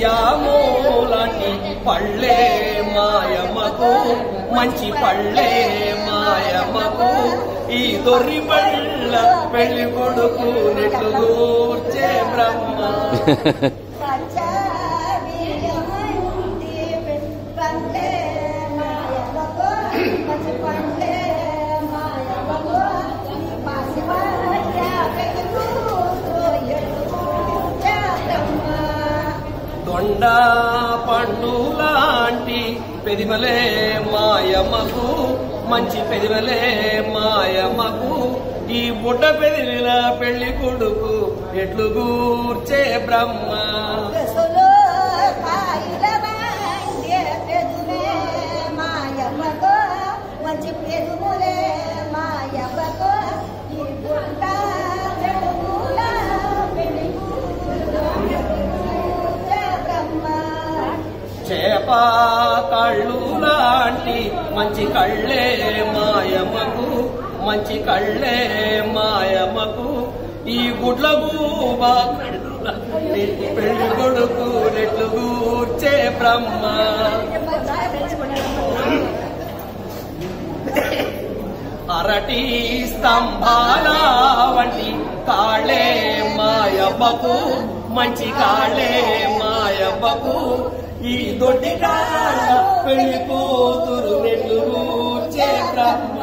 పచ్చాబియ్యమూలని పళ్ళే మాయమ్మకు మంచి పళ్ళే మాయమ్మకు ఈ దొర్రి పళ్ళ పెళ్లి కొడుకు నెట్లు దూర్చే బ్రహ్మ దొండ పండు లాంటి పెదిమలే మాయమ్మకు మంచి పెదిమలే మాయమ్మకు ఈ బుడ్డ పెదిమిల పెళ్లి కొడుకు ఎట్లు గూర్చే బ్రహ్మ మంచి పెదుములే మాయమ్మకు ఈ బుడ్డ చేప కళ్ళు లాంటి మంచి కళ్ళే మాయమ్మకు మంచి కళ్ళే మాయమ్మకు ఈ గుడ్ల గూబా పెళ్లి కొడుకు నెట్లు గూర్చే బ్రహ్మ అరటి స్తంభాల వంటి కాళ్ళే మాయమ్మకు మంచి కాళ్ళే మాయమ్మకు ఈ దొడ్డి కాళ్ళ పెళ్లి కూతురు నెట్లు గూర్చే బ్రహ్మ